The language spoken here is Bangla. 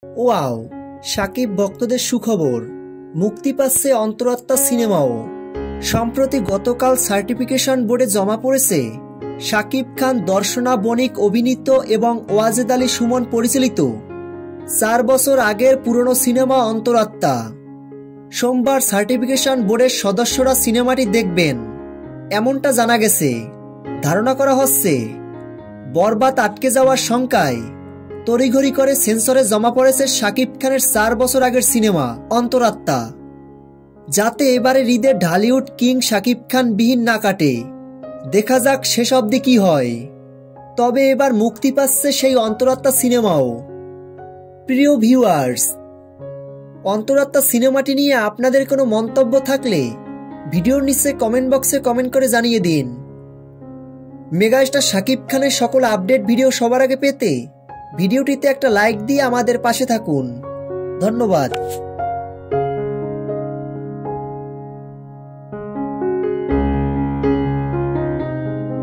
ওয়াও, শাকিব ভক্তদের সুখবর, মুক্তি পাচ্ছে অন্তরাত্মা সিনেমাও। সম্প্রতি গতকাল সার্টিফিকেশন বোর্ডে জমা পড়েছে শাকিব খান, দর্শনা বণিক অভিনীত এবং ওয়াজেদ আলী সুমন পরিচালিত 4 বছর আগের পুরনো সিনেমা অন্তরাত্মা। সোমবার সার্টিফিকেশন বোর্ডের সদস্যরা সিনেমাটি দেখবেন এমনটা জানা গেছে। ধারণা করা হচ্ছে বরবাদ আটকে যাওয়ার শঙ্কায় তড়িঘড়ি করে সেন্সরে জমা পড়েছে শাকিব খানের 4 বছর আগের সিনেমা অন্তরাত্মা, যাতে এবারে ঈদের ঢালিউড কিং শাকিব খান বিহীন না কাটে। দেখা যাক শেষ অবধি কি হয়। তবে এবার মুক্তি পাচ্ছে সেই অন্তরাত্মা সিনেমাও। প্রিয় ভিউয়ার্স, অন্তরাত্মা সিনেমাটি নিয়ে আপনাদের কোনো মন্তব্য থাকলে ভিডিওর নিচে কমেন্ট বক্সে কমেন্ট করে জানিয়ে দিন। মেগাস্টার শাকিব খানের সকল আপডেট ভিডিও সবার আগে পেতে ভিডিওটিতে একটা লাইক দিয়ে আমাদের পাশে থাকুন। ধন্যবাদ।